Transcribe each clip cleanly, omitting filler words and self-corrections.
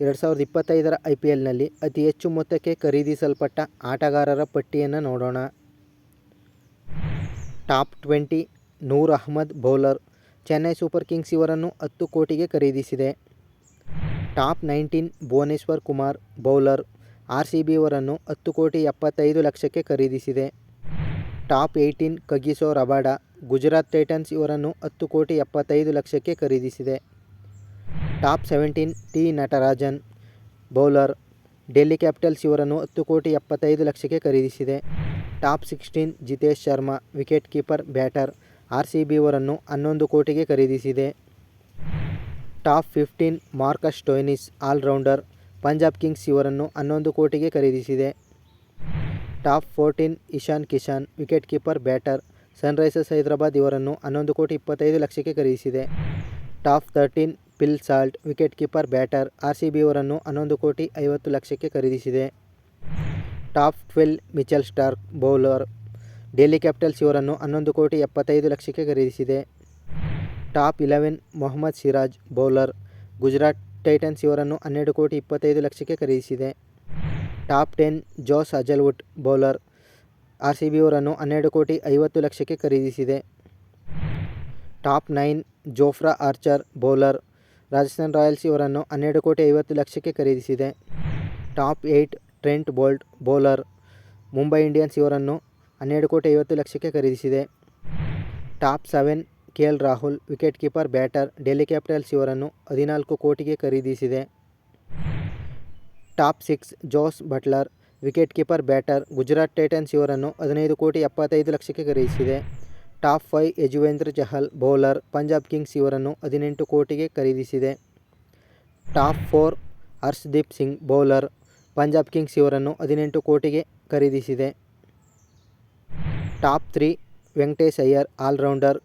2025ರ IPLನಲ್ಲಿ ಅತಿ ಹೆಚ್ಚು ಮೊತ್ತಕ್ಕೆ ಖರೀದಿಸಲ್ಪಟ್ಟ ಆಟಗಾರರ ಪಟ್ಟಿಯನ್ನು ನೋಡೋಣ. Top 20 Noor Ahmad bowler, Chennai Super Kings ಇವರನ್ನು 10 ಕೋಟಿಗೆ ಖರೀದಿಸಿದೆ. Top 19 Bhuvneshwar Kumar bowler, RCB ಇವರನ್ನು 10 ಕೋಟಿ 75 ಲಕ್ಷಕ್ಕೆ ಖರೀದಿಸಿದೆ. Top 18 Kagiso Rabada, Gujarat Titans ಇವರನ್ನು 10 ಕೋಟಿ 75 ಲಕ್ಷಕ್ಕೆ ಖರೀದಿಸಿದೆ. Top 17 T Natarajan bowler, Delhi Capitals ಇವರನ್ನು 10 ಕೋಟಿ 75 ಲಕ್ಷಕ್ಕೆ ಖರೀದಿಸಿದೆ. Top 16 Jitesh Sharma wicket keeper batter, RCB ಇವರನ್ನು 11 ಕೋಟಿಗೆ ಖರೀದಿಸಿದೆ. Top 15 Marcus Stoinis allrounder, Punjab Kings ಇವರನ್ನು 11 ಕೋಟಿಗೆ ಖರೀದಿಸಿದೆ. Top 14 Ishan Kishan wicket keeper batter, Sunrisers Hyderabad ಇವರನ್ನು 11 ಕೋಟಿ 25 ಲಕ್ಷಕ್ಕೆ ಖರೀದಿಸಿದೆ. Top 13 Phil Salt wicket keeper batter, RCB ಇವರನ್ನು 11 ಕೋಟಿ 50 ಲಕ್ಷಕ್ಕೆ ಖರೀದಿಸಿದೆ. Top 12 Mitchell Starc bowler, Delhi Capitals ಇವರನ್ನು 11 ಕೋಟಿ 75 ಲಕ್ಷಕ್ಕೆ ಖರೀದಿಸಿದೆ. Top 11 Mohammed Siraj bowler, Gujarat Titans ಇವರನ್ನು 12 ಕೋಟಿ 25 ಲಕ್ಷಕ್ಕೆ ಖರೀದಿಸಿದೆ. Top 10 Josh Hazlewood bowler, RCB ಇವರನ್ನು 12 ಕೋಟಿ 50 ಲಕ್ಷಕ್ಕೆ ಖರೀದಿಸಿದೆ. Top 9 Jofra Archer bowler, Rajasthan Royals ಇವರನ್ನು 12 ಕೋಟಿ 50 ಲಕ್ಷಕ್ಕೆ ಖರೀದಿಸಿದೆ. Top 8 Trent Boult bowler, Mumbai Indians ಇವರನ್ನು 12 ಕೋಟಿ 50 ಲಕ್ಷಕ್ಕೆ ಖರೀದಿಸಿದೆ. Top 7 KL Rahul wicket keeper batter, Delhi Capitals ಇವರನ್ನು 14 ಕೋಟಿಗೆ ಖರೀದಿಸಿದೆ. Top 6 Jos Buttler wicket keeper batter, Gujarat Titans ಇವರನ್ನು 15 ಕೋಟಿ 75 ಲಕ್ಷಕ್ಕೆ ಖರೀದಿಸಿದೆ. Top 5 Yuzvendra Chahal bowler, Punjab Kings ಇವರನ್ನು 18 ಕೋಟಿಗೆ ಖರೀದಿಸಿದೆ. Top 4 Harshdeep Singh bowler, Punjab Kings ಇವರನ್ನು 18 ಕೋಟಿಗೆ ಖರೀದಿಸಿದೆ. Top 3 Venkatesh Iyer all rounder,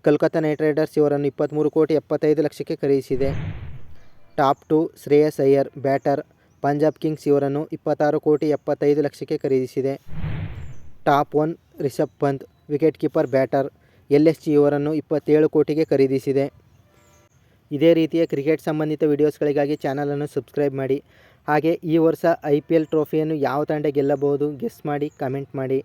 Kolkata Knight Riders ಇವರನ್ನು 23 ಕೋಟಿ 75 ಲಕ್ಷಕ್ಕೆ ಖರೀದಿಸಿದೆ. Top 2 Shreyas Iyer batter, Punjab Kings ಇವರನ್ನು 26 ಕೋಟಿ 75 ಲಕ್ಷಕ್ಕೆ ಖರೀದಿಸಿದೆ. Top 1 Rishabh Pant wicket keeper batter, LSG ಇವರನ್ನು 27 ಕೋಟಿಗೆ ಖರೀದಿಸಿದೆ. ಇದೇ ರೀತಿಯ ಕ್ರಿಕೆಟ್ ಸಂಬಂಧಿತ ವಿಡಿಯೋಸ್ಗಳಿಗಾಗಿ ಚಾನಲನ್ನು ಸಬ್ಸ್ಕ್ರೈಬ್ ಮಾಡಿ. ಹಾಗೆ ಈ ವರ್ಷ IPL ಟ್ರೋಫಿಯನ್ನು ಯಾವ ತಂಡ ಗೆಲ್ಲಬಹುದು ಗೆಸ್ ಮಾಡಿ ಕಮೆಂಟ್ ಮಾಡಿ.